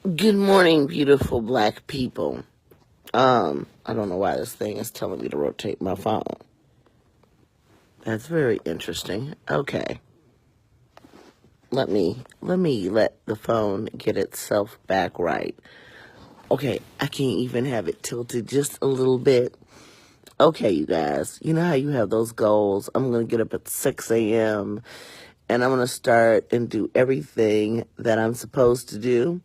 Good morning, beautiful black people. I don't know why this thing is telling me to rotate my phone. That's very interesting. Okay. Let the phone get itself back right. Okay, I can't even have it tilted just a little bit. Okay, you guys, you know how you have those goals? I'm going to get up at 6 a.m. and I'm going to start and do everything that I'm supposed to do.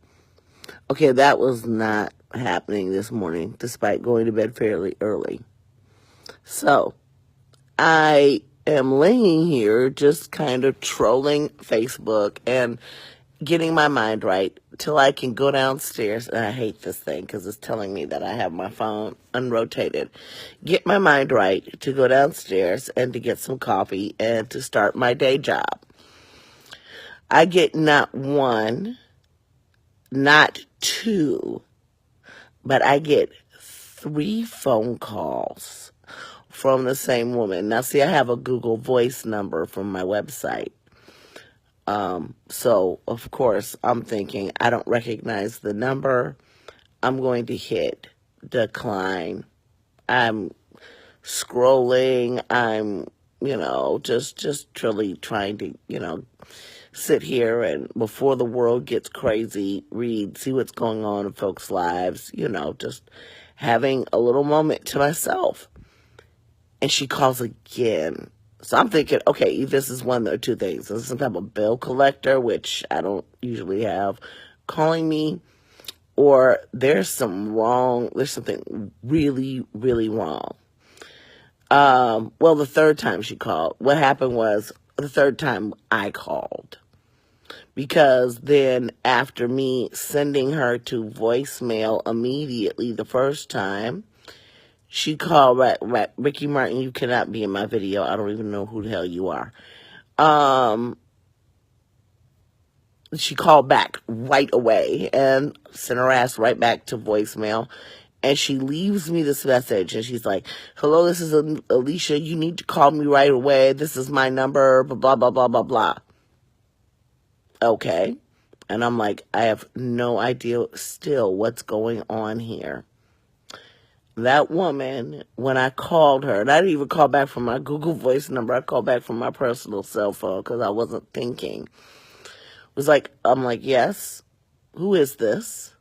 Okay, that was not happening this morning, despite going to bed fairly early. So, I am laying here just kind of trolling Facebook and getting my mind right till I can go downstairs. And I hate this thing because it's telling me that I have my phone unrotated. Get my mind right to go downstairs and to get some coffee and to start my day job. I get not one, not two, but I get 3 phone calls from the same woman. Now, see, I have a Google Voice number from my website. So, of course, I'm thinking, I don't recognize the number. I'm going to hit decline. I'm scrolling. I'm, just truly trying to, sit here and before the world gets crazy, see what's going on in folks' lives, just having a little moment to myself. And she calls again. So I'm thinking, okay, this is one or two things. This is some type of bill collector, which I don't usually have, calling me, or there's something really, really wrong. Well, the third time she called, what happened was the third time I called. Because then after me sending her to voicemail immediately the first time, she called Ricky Martin, you cannot be in my video. I don't even know who the hell you are. She called back right away and sent her ass right back to voicemail. And she leaves me this message and she's like, hello, this is Alicia. You need to call me right away. This is my number, blah, blah, blah, blah, blah. Okay. And I'm like, I have no idea still what's going on here. That woman, when I called her, and I didn't even call back from my Google Voice number, I called back from my personal cell phone because I wasn't thinking. I'm like, yes, who is this?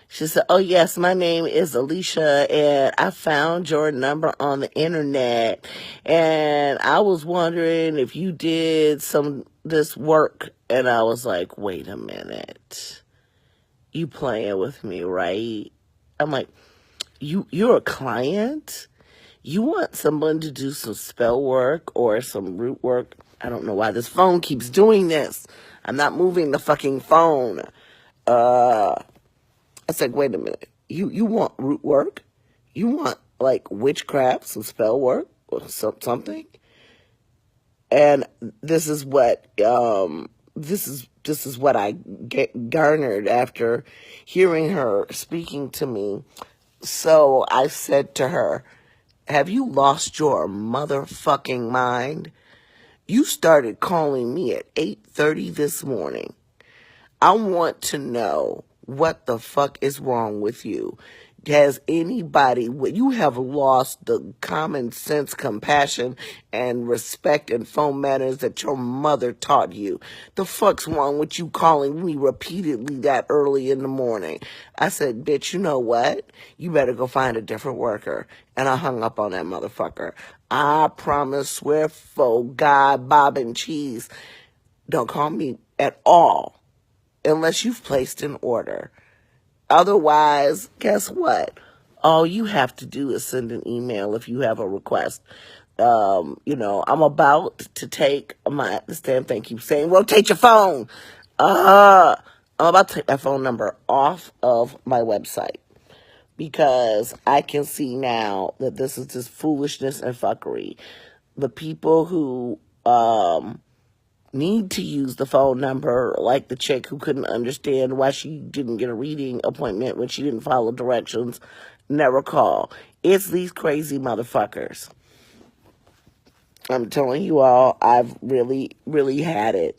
She said, oh, yes, my name is Alicia, and I found your number on the internet, and I was wondering if you did this work. And I was like, wait a minute. You playing with me, right? I'm like, you're a client? You want someone to do some spell work or some root work? I don't know why this phone keeps doing this. I'm not moving the fucking phone. I said, wait a minute. You want root work? You want like witchcraft, some spell work or something? And this is what I garnered after hearing her speaking to me. So I said to her, have you lost your motherfucking mind? You started calling me at 8:30 this morning. I want to know what the fuck is wrong with you. Has anybody, you have lost the common sense, compassion, and respect and phone manners that your mother taught you. The fuck's wrong with you calling me repeatedly that early in the morning? I said, bitch, you know what? You better go find a different worker. And I hung up on that motherfucker. I promise, swear, for God, Bob and cheese, don't call me at all unless you've placed an order. Otherwise, guess what? All you have to do is send an email if you have a request. I'm about to take this damn thing keeps saying, rotate your phone. I'm about to take my phone number off of my website because I can see now that this is just foolishness and fuckery. The people who, need to use the phone number, like the chick who couldn't understand why she didn't get a reading appointment when she didn't follow directions, never call. It's these crazy motherfuckers. I'm telling you all, I've really, really had it.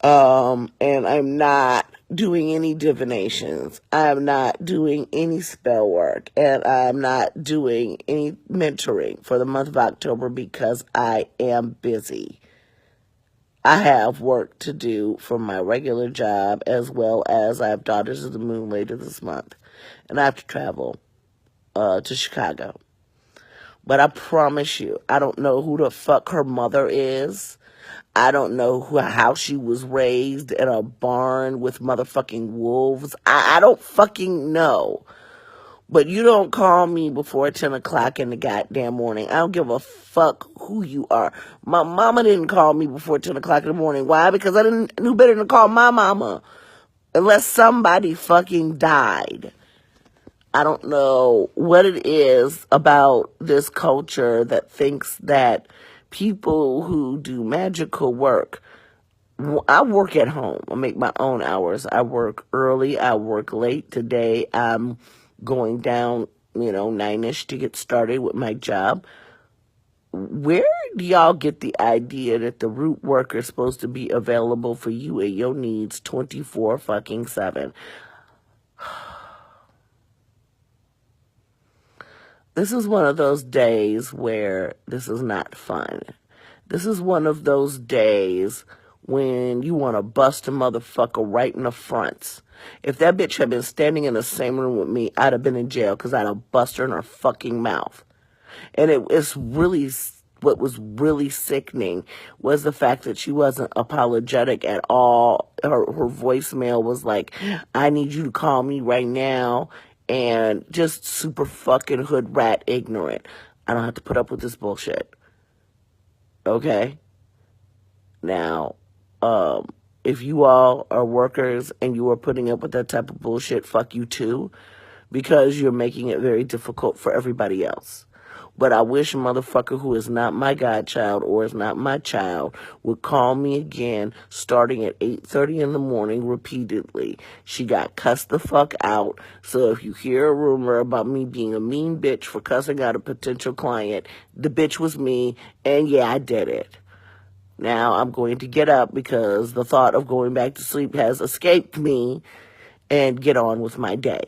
And I'm not doing any divinations. I'm not doing any spell work. And I'm not doing any mentoring for the month of October because I am busy. I have work to do for my regular job, as well as I have Daughters of the Moon later this month. And I have to travel to Chicago. But I promise you, I don't know who the fuck her mother is. I don't know how she was raised in a barn with motherfucking wolves. I don't fucking know. But you don't call me before 10 o'clock in the goddamn morning. I don't give a fuck who you are. My mama didn't call me before 10 o'clock in the morning. Why? Because I didn't knew better than to call my mama. Unless somebody fucking died. I don't know what it is about this culture that thinks that people who do magical work, I work at home. I make my own hours. I work early. I work late. Today I'm going down, 9-ish to get started with my job. Where do y'all get the idea that the root worker is supposed to be available for you and your needs 24 fucking 7? This is one of those days where this is not fun. This is one of those days when you want to bust a motherfucker right in the fronts. If that bitch had been standing in the same room with me, I'd have been in jail because I'd have bust her in her fucking mouth. And it's really, what was really sickening was the fact that she wasn't apologetic at all. Her voicemail was like, I need you to call me right now. And just super fucking hood rat ignorant. I don't have to put up with this bullshit. Okay? Now, if you all are workers and you are putting up with that type of bullshit, fuck you too, because you're making it very difficult for everybody else. But I wish a motherfucker who is not my godchild or is not my child would call me again starting at 8:30 in the morning repeatedly. She got cussed the fuck out. So if you hear a rumor about me being a mean bitch for cussing out a potential client, the bitch was me, and yeah, I did it. Now I'm going to get up because the thought of going back to sleep has escaped me and get on with my day.